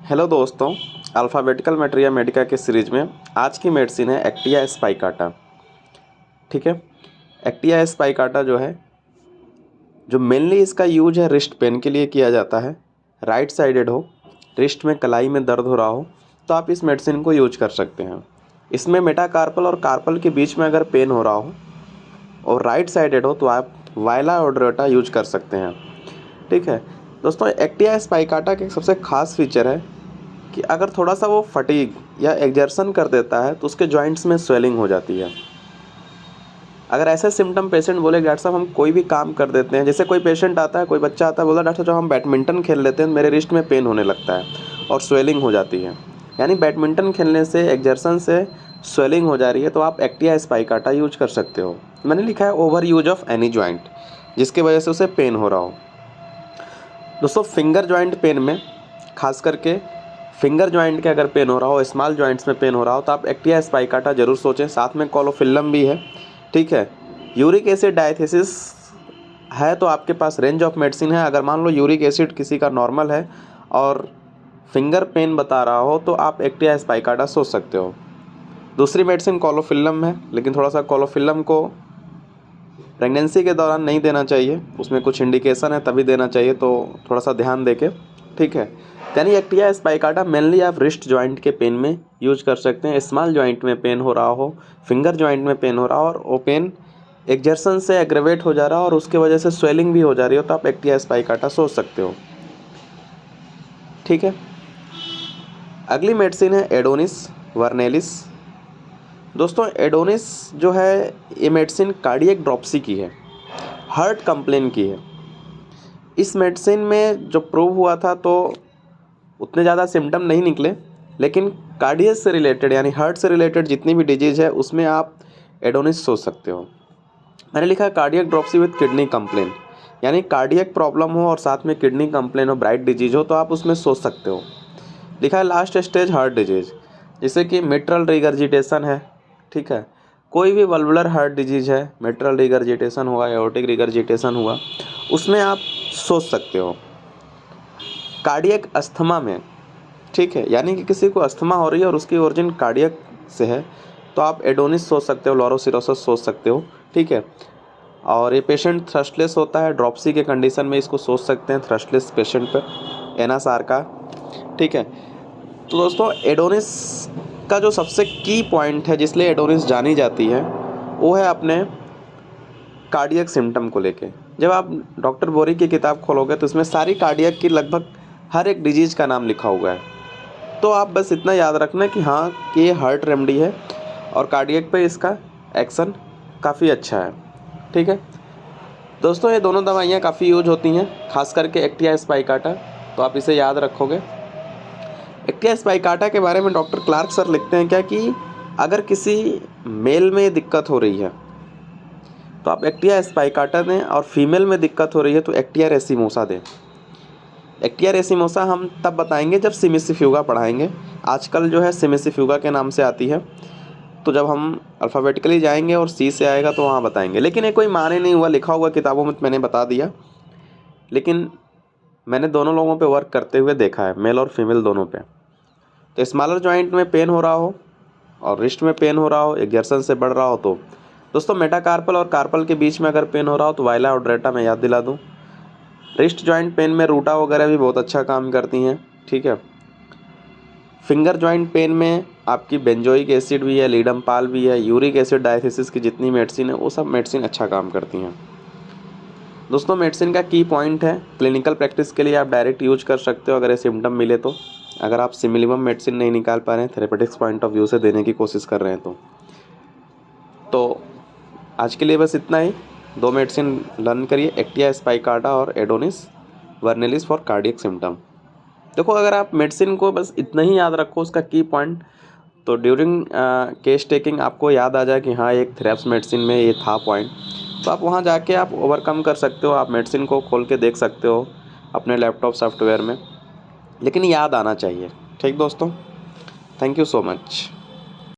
Hello दोस्तों, alphabetical मैट्रिया Medica के series में आज की मेडिसिन है एक्टिया स्पाइकाटा। ठीक है, एक्टिया स्पाइकाटा जो मेनली इसका यूज है रिस्ट पेन के लिए किया जाता है। राइट साइडेड हो, रिस्ट में कलाई में दर्द हो रहा हो तो आप इस मेडिसिन को यूज कर सकते हैं। इसमें मेटाकार्पल और कार्पल के बीच में अगर पेन हो रहा हो और राइट साइडेड हो तो आप वायला ऑड्रेटा यूज कर सकते हैं। ठीक है दोस्तों, एक्टिया स्पाइकाटा के सबसे खास फीचर है कि अगर थोड़ा सा वो फटीग या एग्जर्शन कर देता है तो उसके जॉइंट्स में स्वेलिंग हो जाती है। अगर ऐसे सिम्टम पेशेंट बोले डॉक्टर साहब हम कोई भी काम कर देते हैं, जैसे कोई पेशेंट आता है, कोई बच्चा आता है, बोला डॉक्टर साहब जब हम बैडमिंटन खेल लेते हैं मेरे रिस्ट में पेन होने लगता है और स्वेलिंग हो जाती है। यानी बैडमिंटन खेलने से, एग्जर्शन से स्वेलिंग हो जा रही है तो आप एक्टिया स्पाइकाटा यूज कर सकते हो। मैंने लिखा है over use of any joint, जिसकी वजह से उसे पेन हो रहा हो। दोस्तों, फिंगर जॉइंट पेन में खास करके फिंगर जॉइंट के अगर पेन हो रहा हो, स्मॉल जॉइंट्स में पेन हो रहा हो तो आप एक्टिया स्पाइकाटा ज़रूर सोचें। साथ में कॉलोफिलम भी है। ठीक है, यूरिक एसिड डायथेसिस है तो आपके पास रेंज ऑफ मेडिसिन है। अगर मान लो यूरिक एसिड किसी का नॉर्मल है और फिंगर पेन बता रहा हो तो आप एक्टिया स्पाइकाटा सोच सकते हो। दूसरी मेडिसिन कॉलोफिलम है, लेकिन थोड़ा सा कॉलोफिलम को प्रेगनेंसी के दौरान नहीं देना चाहिए, उसमें कुछ इंडिकेशन है तभी देना चाहिए, तो थोड़ा सा ध्यान देके। ठीक है, यानी एक्टिया स्पाइकाटा मेनली आप रिस्ट जॉइंट के पेन में यूज कर सकते हैं। स्मॉल जॉइंट में पेन हो रहा हो, फिंगर जॉइंट में पेन हो रहा हो और वो पेन एग्जर्शन से एग्रेवेट हो जा रहा हो और उसके वजह से स्वेलिंग भी हो जा रही हो तो आप एक्टिया स्पाइकाटा सोच सकते हो। ठीक है, अगली मेडिसिन है एडोनिस वर्नेलिस। दोस्तों, एडोनिस जो है ये मेडिसिन कार्डियक ड्रॉप्सी की है, हार्ट कंप्लेन की है। इस मेडिसिन में जो प्रूव हुआ था तो उतने ज़्यादा सिम्टम नहीं निकले, लेकिन कार्डियक से रिलेटेड यानी हार्ट से रिलेटेड जितनी भी डिजीज़ है उसमें आप एडोनिस सोच सकते हो। मैंने लिखा है cardiac dropsy with kidney complain, यानी कार्डियक प्रॉब्लम हो और साथ में किडनी कंप्लेन हो, ब्राइट डिजीज़ हो तो आप उसमें सोच सकते हो। लिखा है लास्ट स्टेज हार्ट डिजीज़, जैसे कि मिट्रल रिगर्जिटेशन है। ठीक है, कोई भी वल्वुलर हार्ट डिजीज़ है, मिट्रल रिगर्जिटेशन हुआ, एओर्टिक रिगर्जिटेशन हुआ, उसमें आप सोच सकते हो। कार्डियक अस्थमा में, ठीक है, यानी कि किसी को अस्थमा हो रही है और उसकी ओरिजिन कार्डियक से है तो आप एडोनिस सोच सकते हो, लॉरोसिरोसिस सोच सकते हो। ठीक है, और ये पेशेंट थ्रस्टलेस होता है, ड्रॉप्सी के कंडीशन में इसको सोच सकते हैं थ्रस्टलेस पेशेंट पर, एनासार का। ठीक है, तो दोस्तों एडोनिस का जो सबसे की पॉइंट है जिसलिए एडोनिस जानी जाती है वो है अपने कार्डियक सिम्टम को लेके। जब आप डॉक्टर बोरी की किताब खोलोगे तो इसमें सारी कार्डियक की लगभग हर एक डिजीज़ का नाम लिखा हुआ है। तो आप बस इतना याद रखना कि हाँ कि ये हार्ट रेमेडी है और कार्डियक पे इसका एक्शन काफ़ी अच्छा है। ठीक है दोस्तों, ये दोनों दवाइयाँ काफ़ी यूज होती हैं, खास करके एक्टिया स्पाइकाटा, तो आप इसे याद रखोगे। एक्टिया स्पाइकाटा के बारे में डॉक्टर क्लार्क सर लिखते हैं क्या कि अगर किसी मेल में दिक्कत हो रही है तो आप एक्टिया स्पाइकाटा दें और फीमेल में दिक्कत हो रही है तो एक्टिया रेसिमोसा दें। एक्टिया रेसिमोसा हम तब बताएंगे जब सिमिसिफ्यूगा पढ़ाएंगे। आजकल जो है सिमिसिफ्यूगा के नाम से आती है, तो जब हम अल्फ़ाबेटिकली जाएंगे और सी से आएगा तो वहाँ बताएंगे। लेकिन ये कोई माने नहीं हुआ, लिखा हुआ किताबों में तो मैंने बता दिया, लेकिन मैंने दोनों लोगों पे वर्क करते हुए देखा है, मेल और फीमेल दोनों पे। तो स्मॉलर जॉइंट में पेन हो रहा हो और रिस्ट में पेन हो रहा हो, एग्जर्शन से बढ़ रहा हो तो दोस्तों मेटाकार्पल और कार्पल के बीच में अगर पेन हो रहा हो तो वायला ऑड्रेटा मैं याद दिला दूँ। रिस्ट जॉइंट पेन में रूटा वगैरह भी बहुत अच्छा काम करती हैं। ठीक है, फिंगर जॉइंट पेन में आपकी बेंजोइक एसिड भी है, लीडमपाल भी है, यूरिक एसिड डायथिसिस की जितनी मेडिसिन है वो सब मेडिसिन अच्छा काम करती हैं। दोस्तों, मेडिसिन का की पॉइंट है क्लिनिकल प्रैक्टिस के लिए आप डायरेक्ट यूज कर सकते हो अगर ये सिम्टम मिले तो। अगर आप सिमिलिमम मेडिसिन नहीं निकाल पा रहे हैं, थेरेपेटिक्स पॉइंट ऑफ व्यू से देने की कोशिश कर रहे हैं तो आज के लिए बस इतना ही। दो मेडिसिन लर्न करिए, एक्टिया स्पाइकाटा और एडोनिस वर्नेलिस फॉर कार्डियक सिम्टम। देखो, अगर आप मेडिसिन को बस इतना ही याद रखो उसका की पॉइंट, तो ड्यूरिंग केस टेकिंग आपको याद आ जाए कि हाँ एक थ्रेप्स मेडिसिन में ये था पॉइंट, तो आप वहाँ जाके आप ओवरकम कर सकते हो। आप मेडिसिन को खोल के देख सकते हो अपने लैपटॉप सॉफ्टवेयर में, लेकिन याद आना चाहिए। ठीक दोस्तों, थैंक यू सो मच।